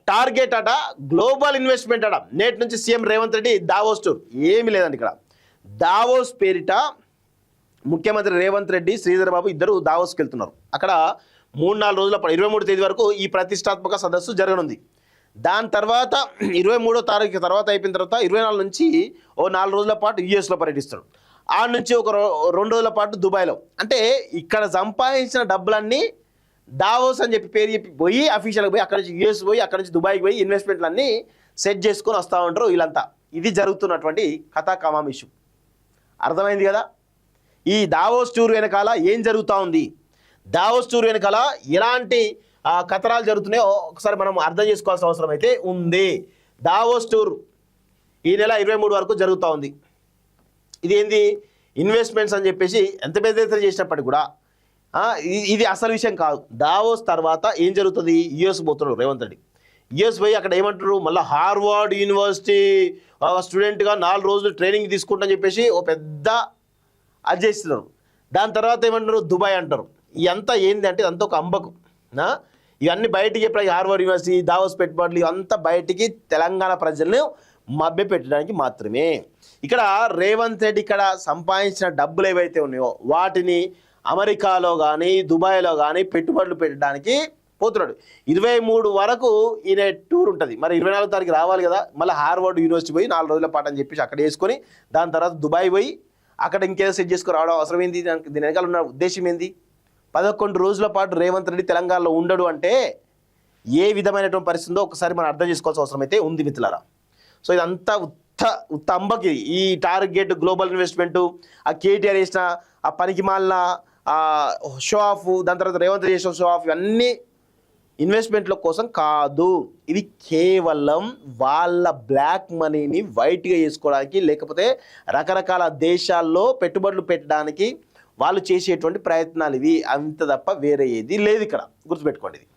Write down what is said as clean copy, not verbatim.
Target అట global investment అట. నేటి నుంచి CM Revanth Reddy Davos tour. ఏమీ లేదండి ఇక్కడ. దావోస్ పేరిట ముఖ్యమంత్రి రేవంత్ రెడ్డి, శ్రీధర్ బాబు ఇద్దరు దావోస్కి వెళ్తున్నారు. అక్కడ 3-4 రోజుల 23 తేదీ వరకు ఈ ప్రతిష్టాత్మక సదస్సు జరగనుంది. దాని తర్వాత 23వ తారీఖు తర్వాత అయిపోయిన తర్వాత 24 నుంచి 4 రోజుల పాటు యూఎస్లో పర్యటిస్తాడు. ఆ నుంచి ఒక 2 రోజుల పాటు దుబాయ్లో. అంటే ఇక్కడ సంపాదించిన డబ్బులన్నీ దావోస్ అని చెప్పి పేరు చెప్పి పోయి అఫీషియల్గా పోయి అక్కడ నుంచి యూఎస్ పోయి అక్కడ నుంచి దుబాయ్కి పోయి ఇన్వెస్ట్మెంట్లన్నీ సెట్ చేసుకొని వస్తూ ఉంటారు వీళ్ళంతా. ఇది జరుగుతున్నటువంటి కథా కమామిషు. అర్థమైంది కదా. ఈ దావోస్ టూర్ వెనకాల ఏం జరుగుతూ ఉంది, దావోస్ టూర్ వెనకాల ఎలాంటి కథనాలు జరుగుతున్నాయో ఒకసారి మనం అర్థం చేసుకోవాల్సిన అవసరం అయితే ఉంది. దావోస్ టూర్ ఈ నెల 23 వరకు జరుగుతూ ఉంది. ఇది ఏంది, ఇన్వెస్ట్మెంట్స్ అని చెప్పేసి ఎంత పెద్ద ఎత్తున చేసినప్పటికీ కూడా ఇది అసలు విషయం కాదు. దావోస్ తర్వాత ఏం జరుగుతుంది, యుఎస్ పోతున్నాడు రేవంత్ రెడ్డి. యుఎస్ పోయి అక్కడ ఏమంటారు, మళ్ళీ హార్వర్డ్ యూనివర్సిటీ స్టూడెంట్గా 4 రోజులు ట్రైనింగ్ తీసుకుంటామని చెప్పేసి ఓ పెద్ద అది చేస్తున్నారు. దాని తర్వాత ఏమంటారు, దుబాయ్ అంటారు. ఇదంతా ఏంది అంటే ఇదంతా ఒక అంబకు. ఇవన్నీ బయటికి ఎప్పుడు హార్వర్డ్ యూనివర్సిటీ, దావోస్ పెట్టుబడులు ఇవంతా బయటికి తెలంగాణ ప్రజలను మభ్య పెట్టడానికి మాత్రమే. ఇక్కడ రేవంత్ రెడ్డి ఇక్కడ సంపాదించిన డబ్బులు ఏవైతే ఉన్నాయో వాటిని అమెరికాలో కానీ దుబాయ్లో కానీ పెట్టుబడులు పెట్టడానికి పోతున్నాడు. 23 వరకు ఈయన టూర్ ఉంటుంది. మరి 24వ తారీఖు రావాలి కదా. మళ్ళీ హార్వర్డ్ యూనివర్సిటీ పోయి 4 రోజుల పాటు అని చెప్పేసి అక్కడ వేసుకొని దాని తర్వాత దుబాయ్ పోయి అక్కడ ఇంకేదో సెట్ చేసుకుని రావడం అవసరం ఏంది? దీని వెనకాల ఉన్న ఉద్దేశం ఏంది? 11 రోజుల పాటు రేవంత్ రెడ్డి తెలంగాణలో ఉండడు అంటే ఏ విధమైనటువంటి పరిస్థితి ఉందో ఒకసారి మనం అర్థం చేసుకోవాల్సిన అవసరం అయితే ఉంది మిత్రులారా. సో ఇదంతా ఉత్త అంబకి ఈ టార్గెట్ గ్లోబల్ ఇన్వెస్ట్మెంటు, ఆ కేటీఆర్ చేసిన ఆ పనికి మాలిన షో ఆఫ్, దాని తర్వాత రేవంత్ రెడ్డి చేసిన షో ఆఫ్, ఇవన్నీ ఇన్వెస్ట్మెంట్ల కోసం కాదు. ఇది కేవలం వాళ్ళ బ్లాక్ మనీని వైట్గా చేసుకోవడానికి, లేకపోతే రకరకాల దేశాల్లో పెట్టుబడులు పెట్టడానికి వాళ్ళు చేసేటువంటి ప్రయత్నాలు ఇవి. అంత తప్ప వేరే ఏది లేదు ఇక్కడ. గుర్తుపెట్టుకోండి ఇది.